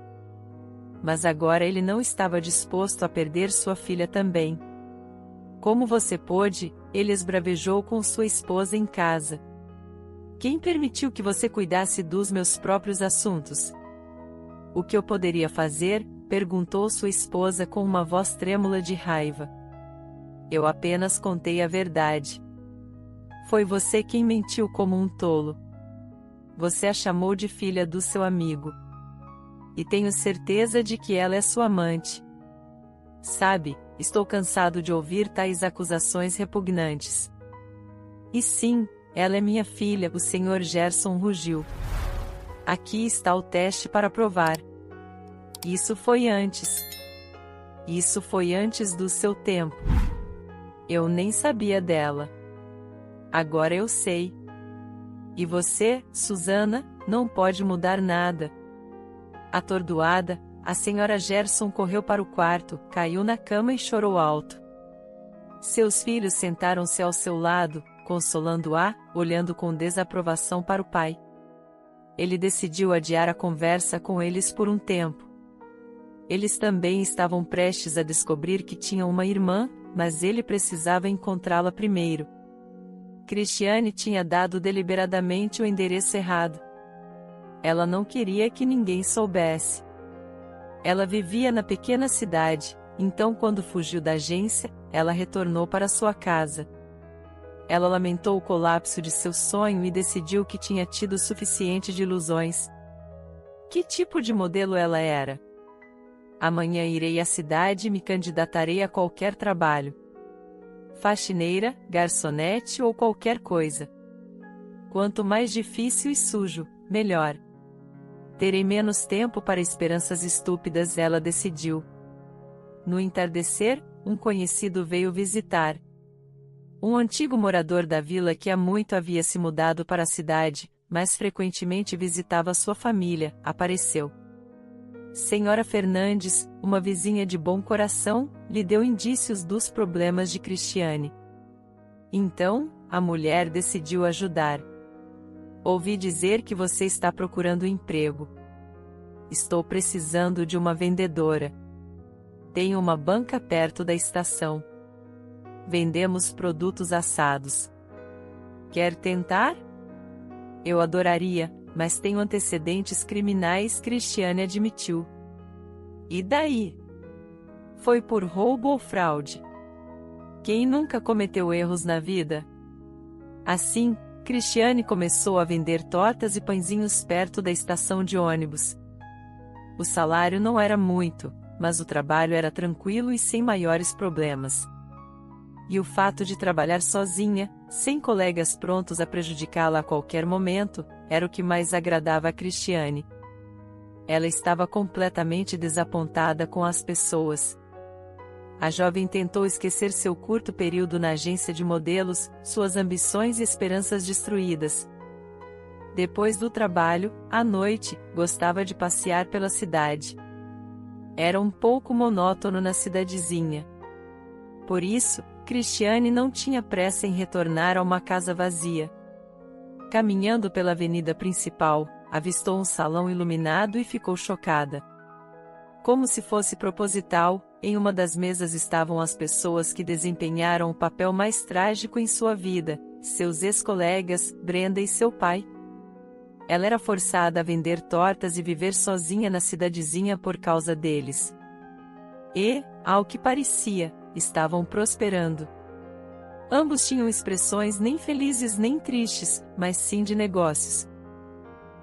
Mas agora ele não estava disposto a perder sua filha também. Como você pôde? Ele esbravejou com sua esposa em casa. Quem permitiu que você cuidasse dos meus próprios assuntos? O que eu poderia fazer? Perguntou sua esposa com uma voz trêmula de raiva. Eu apenas contei a verdade. Foi você quem mentiu como um tolo. Você a chamou de filha do seu amigo. e tenho certeza de que ela é sua amante. Sabe, estou cansado de ouvir tais acusações repugnantes. E sim, ela é minha filha, o Sr. Gerson rugiu. Aqui está o teste para provar. Isso foi antes. Isso foi antes do seu tempo. Eu nem sabia dela. Agora eu sei. E você, Susana, não pode mudar nada. Atordoada, a senhora Gerson correu para o quarto, caiu na cama e chorou alto. Seus filhos sentaram-se ao seu lado, consolando-a, olhando com desaprovação para o pai. Ele decidiu adiar a conversa com eles por um tempo. Eles também estavam prestes a descobrir que tinham uma irmã, mas ele precisava encontrá-la primeiro. Cristiane tinha dado deliberadamente o endereço errado. Ela não queria que ninguém soubesse. Ela vivia na pequena cidade, então quando fugiu da agência, ela retornou para sua casa. Ela lamentou o colapso de seu sonho e decidiu que tinha tido o suficiente de ilusões. Que tipo de modelo ela era? Amanhã irei à cidade e me candidatarei a qualquer trabalho. Faxineira, garçonete ou qualquer coisa. Quanto mais difícil e sujo, melhor. Terei menos tempo para esperanças estúpidas, ela decidiu. No entardecer, um conhecido veio visitar. Um antigo morador da vila que há muito havia se mudado para a cidade, mas frequentemente visitava sua família, apareceu. Senhora Fernandes, uma vizinha de bom coração, lhe deu indícios dos problemas de Cristiane. Então, a mulher decidiu ajudar. Ouvi dizer que você está procurando emprego. Estou precisando de uma vendedora. Tenho uma banca perto da estação. Vendemos produtos assados. Quer tentar? Eu adoraria, mas tenho antecedentes criminais, Cristiane admitiu. E daí? Foi por roubo ou fraude? Quem nunca cometeu erros na vida? Assim, Cristiane começou a vender tortas e pãezinhos perto da estação de ônibus. O salário não era muito, mas o trabalho era tranquilo e sem maiores problemas. E o fato de trabalhar sozinha, sem colegas prontos a prejudicá-la a qualquer momento, era o que mais agradava a Cristiane. Ela estava completamente desapontada com as pessoas. A jovem tentou esquecer seu curto período na agência de modelos, suas ambições e esperanças destruídas. Depois do trabalho, à noite, gostava de passear pela cidade. Era um pouco monótono na cidadezinha. Por isso, Cristiane não tinha pressa em retornar a uma casa vazia. Caminhando pela avenida principal, avistou um salão iluminado e ficou chocada. Como se fosse proposital, em uma das mesas estavam as pessoas que desempenharam o papel mais trágico em sua vida, seus ex-colegas, Brenda e seu pai. Ela era forçada a vender tortas e viver sozinha na cidadezinha por causa deles. E, ao que parecia, estavam prosperando. Ambos tinham expressões nem felizes nem tristes, mas sim de negócios.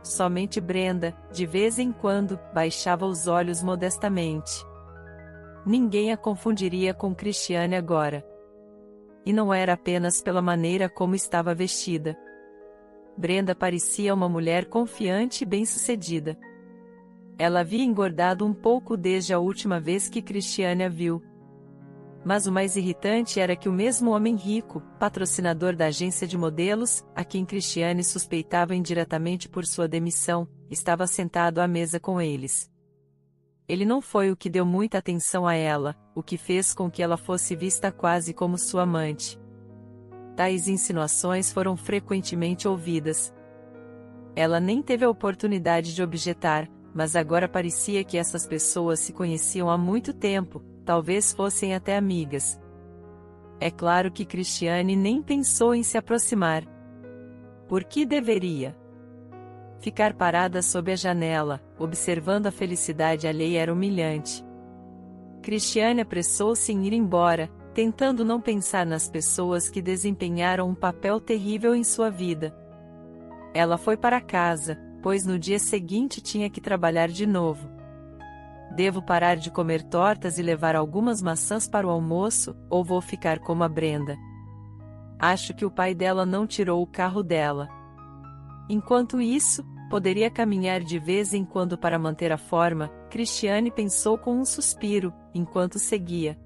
Somente Brenda, de vez em quando, baixava os olhos modestamente. Ninguém a confundiria com Cristiane agora. E não era apenas pela maneira como estava vestida. Brenda parecia uma mulher confiante e bem-sucedida. Ela havia engordado um pouco desde a última vez que Cristiane a viu. Mas o mais irritante era que o mesmo homem rico, patrocinador da agência de modelos, a quem Cristiane suspeitava indiretamente por sua demissão, estava sentado à mesa com eles. Ele não foi o que deu muita atenção a ela, o que fez com que ela fosse vista quase como sua amante. Tais insinuações foram frequentemente ouvidas. Ela nem teve a oportunidade de objetar, mas agora parecia que essas pessoas se conheciam há muito tempo, talvez fossem até amigas. É claro que Cristiane nem pensou em se aproximar. Por que deveria? Ficar parada sob a janela, observando a felicidade alheia era humilhante. Cristiane apressou-se em ir embora, tentando não pensar nas pessoas que desempenharam um papel terrível em sua vida. Ela foi para casa, pois no dia seguinte tinha que trabalhar de novo. Devo parar de comer tortas e levar algumas maçãs para o almoço, ou vou ficar como a Brenda? Acho que o pai dela não tirou o carro dela. Enquanto isso, poderia caminhar de vez em quando para manter a forma, Cristiane pensou com um suspiro, enquanto seguia.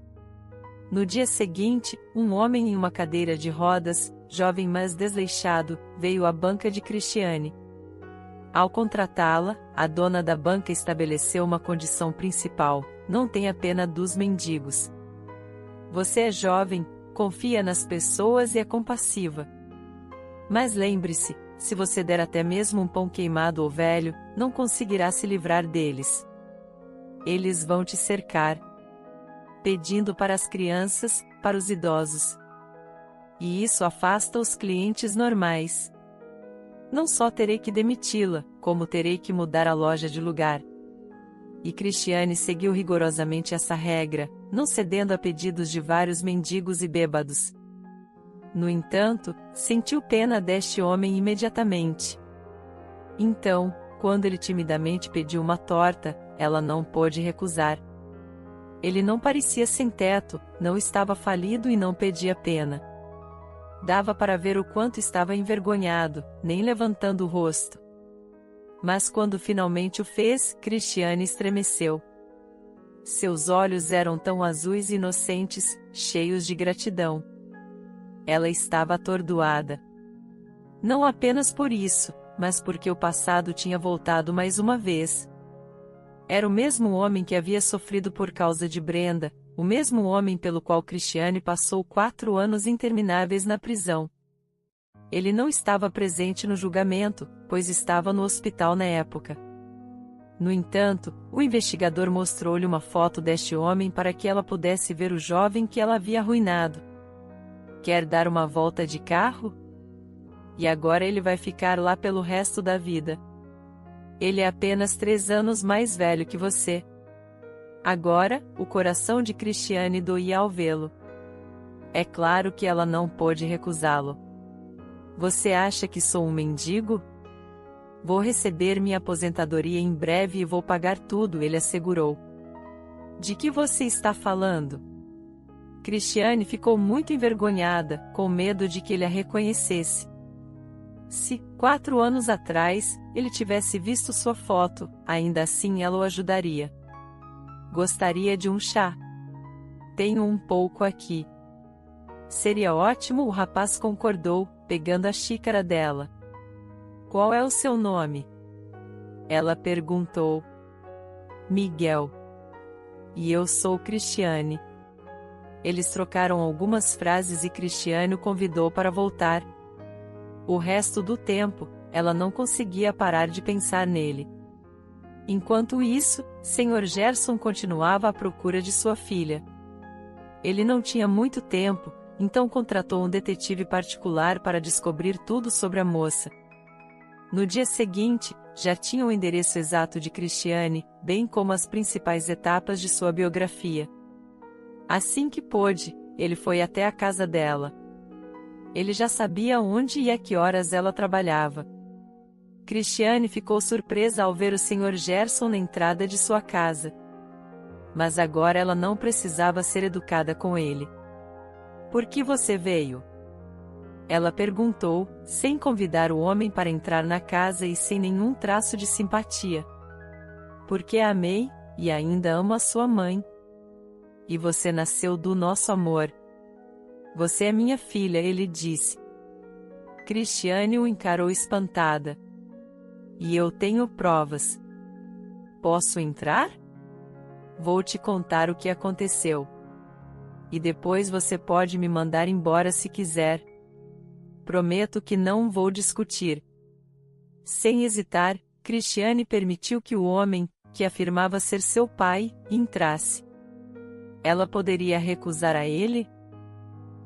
No dia seguinte, um homem em uma cadeira de rodas, jovem mas desleixado, veio à banca de Cristiane. Ao contratá-la, a dona da banca estabeleceu uma condição principal: não tenha pena dos mendigos. Você é jovem, confia nas pessoas e é compassiva. Mas lembre-se, se você der até mesmo um pão queimado ou velho, não conseguirá se livrar deles. Eles vão te cercar, pedindo para as crianças, para os idosos. E isso afasta os clientes normais. Não só terei que demiti-la, como terei que mudar a loja de lugar. E Cristiane seguiu rigorosamente essa regra, não cedendo a pedidos de vários mendigos e bêbados. No entanto, sentiu pena deste homem imediatamente. Então, quando ele timidamente pediu uma torta, ela não pôde recusar. Ele não parecia sem teto, não estava falido e não pedia pena. Dava para ver o quanto estava envergonhado, nem levantando o rosto. Mas quando finalmente o fez, Cristiane estremeceu. Seus olhos eram tão azuis e inocentes, cheios de gratidão. Ela estava atordoada. Não apenas por isso, mas porque o passado tinha voltado mais uma vez. Era o mesmo homem que havia sofrido por causa de Brenda, o mesmo homem pelo qual Cristiane passou 4 anos intermináveis na prisão. Ele não estava presente no julgamento, pois estava no hospital na época. No entanto, o investigador mostrou-lhe uma foto deste homem para que ela pudesse ver o jovem que ela havia arruinado. Quer dar uma volta de carro? E agora ele vai ficar lá pelo resto da vida. Ele é apenas 3 anos mais velho que você. Agora, o coração de Cristiane doía ao vê-lo. É claro que ela não pôde recusá-lo. Você acha que sou um mendigo? Vou receber minha aposentadoria em breve e vou pagar tudo, ele assegurou. De que você está falando? Cristiane ficou muito envergonhada, com medo de que ele a reconhecesse. Se, 4 anos atrás, ele tivesse visto sua foto, ainda assim ela o ajudaria. Gostaria de um chá? Tenho um pouco aqui. Seria ótimo, o rapaz concordou, pegando a xícara dela. Qual é o seu nome? Ela perguntou. Miguel. E eu sou Cristiane. Eles trocaram algumas frases e Cristiane o convidou para voltar. O resto do tempo, ela não conseguia parar de pensar nele. Enquanto isso, Sr. Gerson continuava à procura de sua filha. Ele não tinha muito tempo, então contratou um detetive particular para descobrir tudo sobre a moça. No dia seguinte, já tinha o endereço exato de Cristiane, bem como as principais etapas de sua biografia. Assim que pôde, ele foi até a casa dela. Ele já sabia onde e a que horas ela trabalhava. Cristiane ficou surpresa ao ver o Sr. Gerson na entrada de sua casa. Mas agora ela não precisava ser educada com ele. Por que você veio? Ela perguntou, sem convidar o homem para entrar na casa e sem nenhum traço de simpatia. Porque a amei, e ainda amo a sua mãe. E você nasceu do nosso amor. Você é minha filha, ele disse. Cristiane o encarou espantada. E eu tenho provas. Posso entrar? Vou te contar o que aconteceu. E depois você pode me mandar embora se quiser. Prometo que não vou discutir. Sem hesitar, Cristiane permitiu que o homem, que afirmava ser seu pai, entrasse. Ela poderia recusar a ele?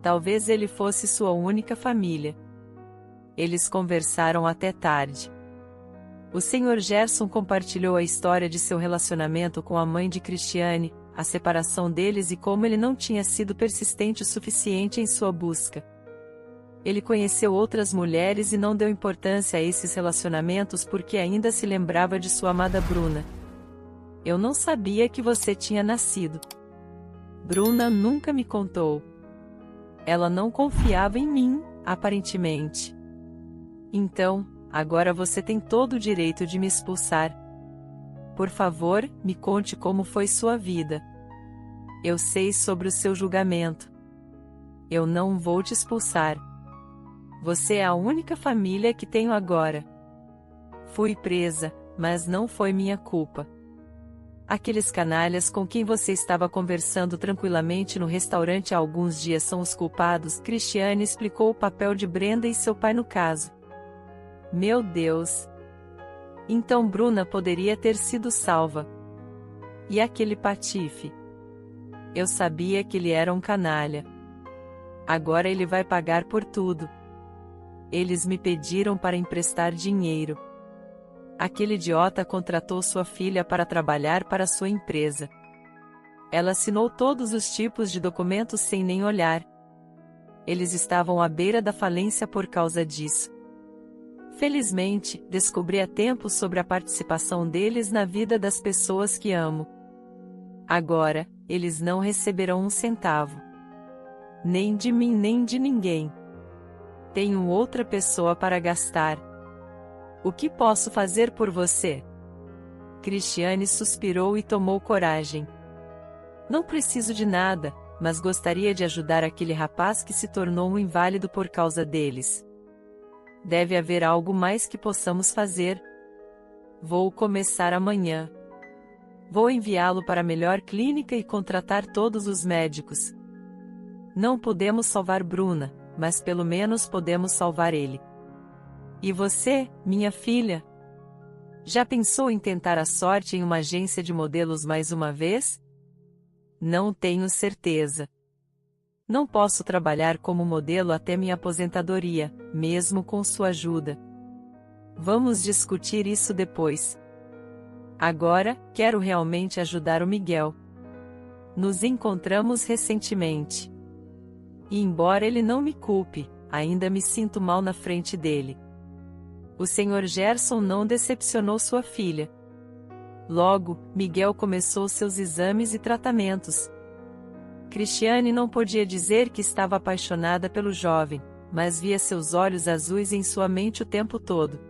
Talvez ele fosse sua única família. Eles conversaram até tarde. O Sr. Gerson compartilhou a história de seu relacionamento com a mãe de Cristiane, a separação deles e como ele não tinha sido persistente o suficiente em sua busca. Ele conheceu outras mulheres e não deu importância a esses relacionamentos porque ainda se lembrava de sua amada Bruna. Eu não sabia que você tinha nascido. Bruna nunca me contou. Ela não confiava em mim, aparentemente. Então, agora você tem todo o direito de me expulsar. Por favor, me conte como foi sua vida. Eu sei sobre o seu julgamento. Eu não vou te expulsar. Você é a única família que tenho agora. Fui presa, mas não foi minha culpa. Aqueles canalhas com quem você estava conversando tranquilamente no restaurante há alguns dias são os culpados. Cristiane explicou o papel de Brenda e seu pai no caso. Meu Deus! Então Bruna poderia ter sido salva. E aquele patife? Eu sabia que ele era um canalha. Agora ele vai pagar por tudo. Eles me pediram para emprestar dinheiro. Aquele idiota contratou sua filha para trabalhar para sua empresa. Ela assinou todos os tipos de documentos sem nem olhar. Eles estavam à beira da falência por causa disso. Felizmente, descobri a tempo sobre a participação deles na vida das pessoas que amo. Agora, eles não receberão um centavo. Nem de mim nem de ninguém. Tenho outra pessoa para gastar. O que posso fazer por você? Cristiane suspirou e tomou coragem. Não preciso de nada, mas gostaria de ajudar aquele rapaz que se tornou um inválido por causa deles. Deve haver algo mais que possamos fazer. Vou começar amanhã. Vou enviá-lo para a melhor clínica e contratar todos os médicos. Não podemos salvar Bruna, mas pelo menos podemos salvar ele. E você, minha filha? Já pensou em tentar a sorte em uma agência de modelos mais uma vez? Não tenho certeza. Não posso trabalhar como modelo até minha aposentadoria, mesmo com sua ajuda. Vamos discutir isso depois. Agora, quero realmente ajudar o Miguel. Nos encontramos recentemente. E embora ele não me culpe, ainda me sinto mal na frente dele. O Sr. Gerson não decepcionou sua filha. Logo, Miguel começou seus exames e tratamentos. Cristiane não podia dizer que estava apaixonada pelo jovem, mas via seus olhos azuis em sua mente o tempo todo.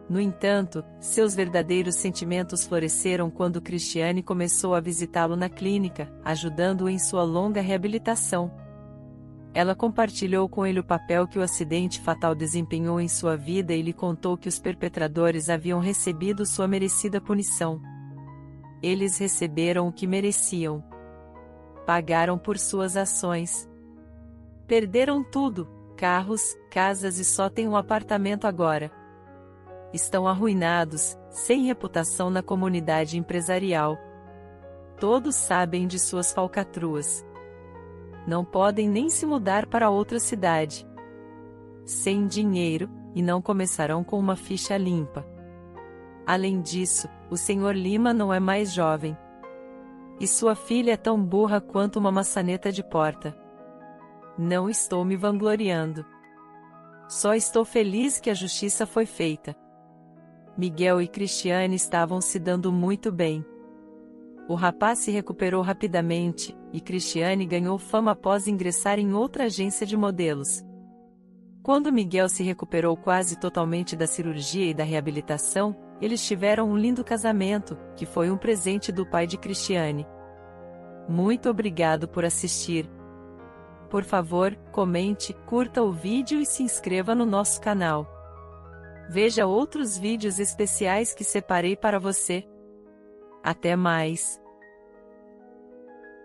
No entanto, seus verdadeiros sentimentos floresceram quando Cristiane começou a visitá-lo na clínica, ajudando-o em sua longa reabilitação. Ela compartilhou com ele o papel que o acidente fatal desempenhou em sua vida e lhe contou que os perpetradores haviam recebido sua merecida punição. Eles receberam o que mereciam. Pagaram por suas ações. Perderam tudo, carros, casas e só têm um apartamento agora. Estão arruinados, sem reputação na comunidade empresarial. Todos sabem de suas falcatruas. Não podem nem se mudar para outra cidade. Sem dinheiro, e não começarão com uma ficha limpa. Além disso, o Sr. Lima não é mais jovem. E sua filha é tão burra quanto uma maçaneta de porta. Não estou me vangloriando. Só estou feliz que a justiça foi feita. Miguel e Cristiane estavam se dando muito bem. O rapaz se recuperou rapidamente, e Cristiane ganhou fama após ingressar em outra agência de modelos. Quando Miguel se recuperou quase totalmente da cirurgia e da reabilitação, eles tiveram um lindo casamento, que foi um presente do pai de Cristiane. Muito obrigado por assistir. Por favor, comente, curta o vídeo e se inscreva no nosso canal. Veja outros vídeos especiais que separei para você. Até mais!